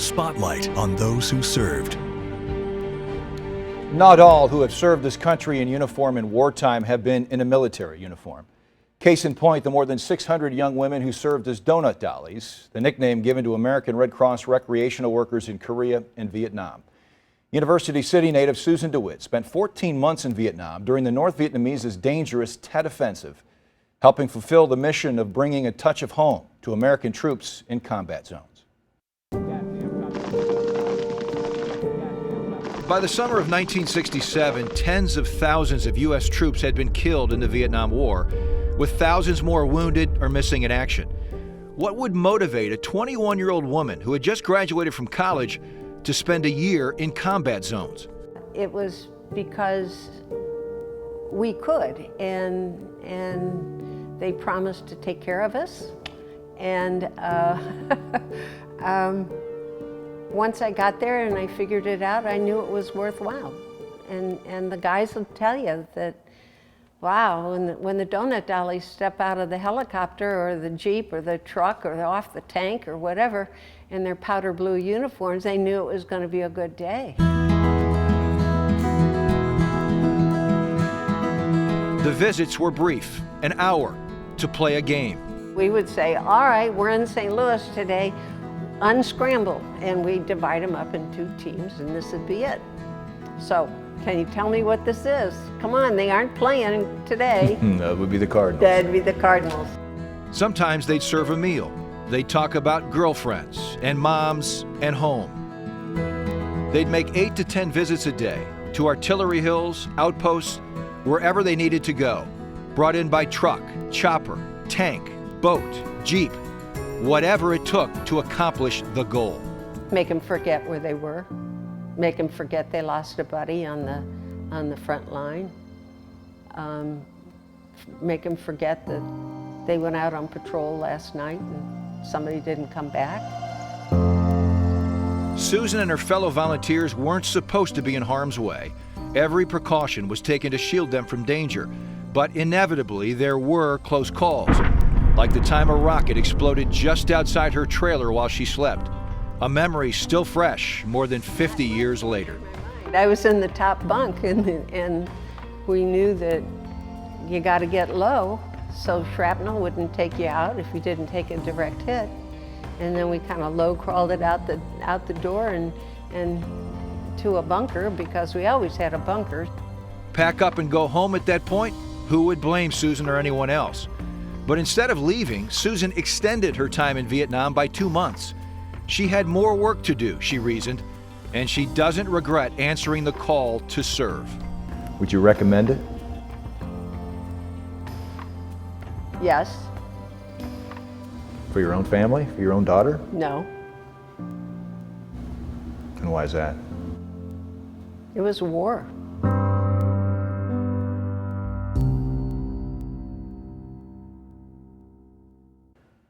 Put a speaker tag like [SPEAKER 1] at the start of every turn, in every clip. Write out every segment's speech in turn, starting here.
[SPEAKER 1] Spotlight on those who served.
[SPEAKER 2] Not all who have served this country in uniform in wartime have been in a military uniform. Case in point, the more than 600 young women who served as Donut Dollies, the nickname given to American Red Cross recreational workers in Korea and Vietnam. University City native Susan Dewitt spent 14 months in Vietnam during the North Vietnamese's dangerous Tet Offensive, helping fulfill the mission of bringing a touch of home to American troops in combat zones. By the summer of 1967, tens of thousands of U.S. troops had been killed in the Vietnam War, with thousands more wounded or missing in action. What would motivate a 21-year-old woman who had just graduated from college to spend a year in combat zones?
[SPEAKER 3] It was because we could, and they promised to take care of us. And once I got there and I figured it out, I knew it was worthwhile. And the guys will tell you that, wow, when the Donut Dollies step out of the helicopter or the Jeep or the truck or off the tank or whatever in their powder blue uniforms, they knew it was going to be a good day.
[SPEAKER 2] The visits were brief, an hour, to play a game.
[SPEAKER 3] We would say, all right, we're in St. Louis today, unscramble, and we divide them up in 2 teams, and this would be it. So, can you tell me what this is? Come on, they aren't playing today.
[SPEAKER 2] That would be the Cardinals.
[SPEAKER 3] That'd be the Cardinals.
[SPEAKER 2] Sometimes they'd serve a meal. They'd talk about girlfriends and moms and home. They'd make 8 to 10 visits a day to artillery hills, outposts, wherever they needed to go, brought in by truck, chopper, tank, boat, Jeep, whatever it took to accomplish the goal.
[SPEAKER 3] Make them forget where they were. Make them forget they lost a buddy on the front line. Make them forget that they went out on patrol last night and somebody didn't come back.
[SPEAKER 2] Susan and her fellow volunteers weren't supposed to be in harm's way. Every precaution was taken to shield them from danger, but inevitably there were close calls, like the time a rocket exploded just outside her trailer while she slept. A memory still fresh more than 50 years later.
[SPEAKER 3] I was in the top bunk and we knew that you got to get low so shrapnel wouldn't take you out if you didn't take a direct hit. And then we kind of low crawled it out the door and to a bunker, because we always had a bunker.
[SPEAKER 2] Pack up and go home at that point? Who would blame Susan or anyone else? But instead of leaving, Susan extended her time in Vietnam by 2 months. She had more work to do, she reasoned, and she doesn't regret answering the call to serve. Would you recommend it?
[SPEAKER 3] Yes.
[SPEAKER 2] For your own family? For your own daughter?
[SPEAKER 3] No.
[SPEAKER 2] And why is that?
[SPEAKER 3] It was war.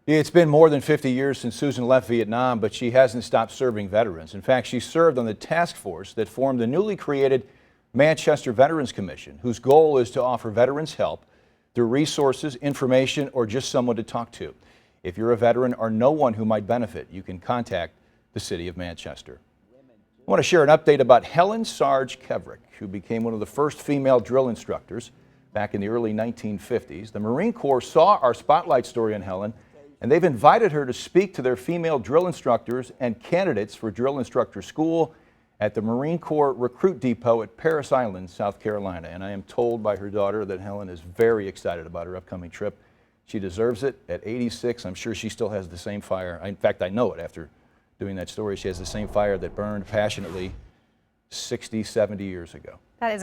[SPEAKER 2] It's been more than 50 years since Susan left Vietnam, but she hasn't stopped serving veterans. In fact, she served on the task force that formed the newly created Manchester Veterans Commission, whose goal is to offer veterans help through resources, information, or just someone to talk to. If you're a veteran or know one who might benefit, you can contact the City of Manchester. I want to share an update about Helen Sarge Kevrick, who became one of the first female drill instructors back in the early 1950s. The Marine Corps saw our spotlight story on Helen, and they've invited her to speak to their female drill instructors and candidates for drill instructor school at the Marine Corps Recruit Depot at Parris Island, South Carolina. And I am told by her daughter that Helen is very excited about her upcoming trip. She deserves it. At 86, I'm sure she still has the same fire. In fact, I know it after doing that story. She has the same fire that burned passionately 60, 70 years ago.
[SPEAKER 4] That is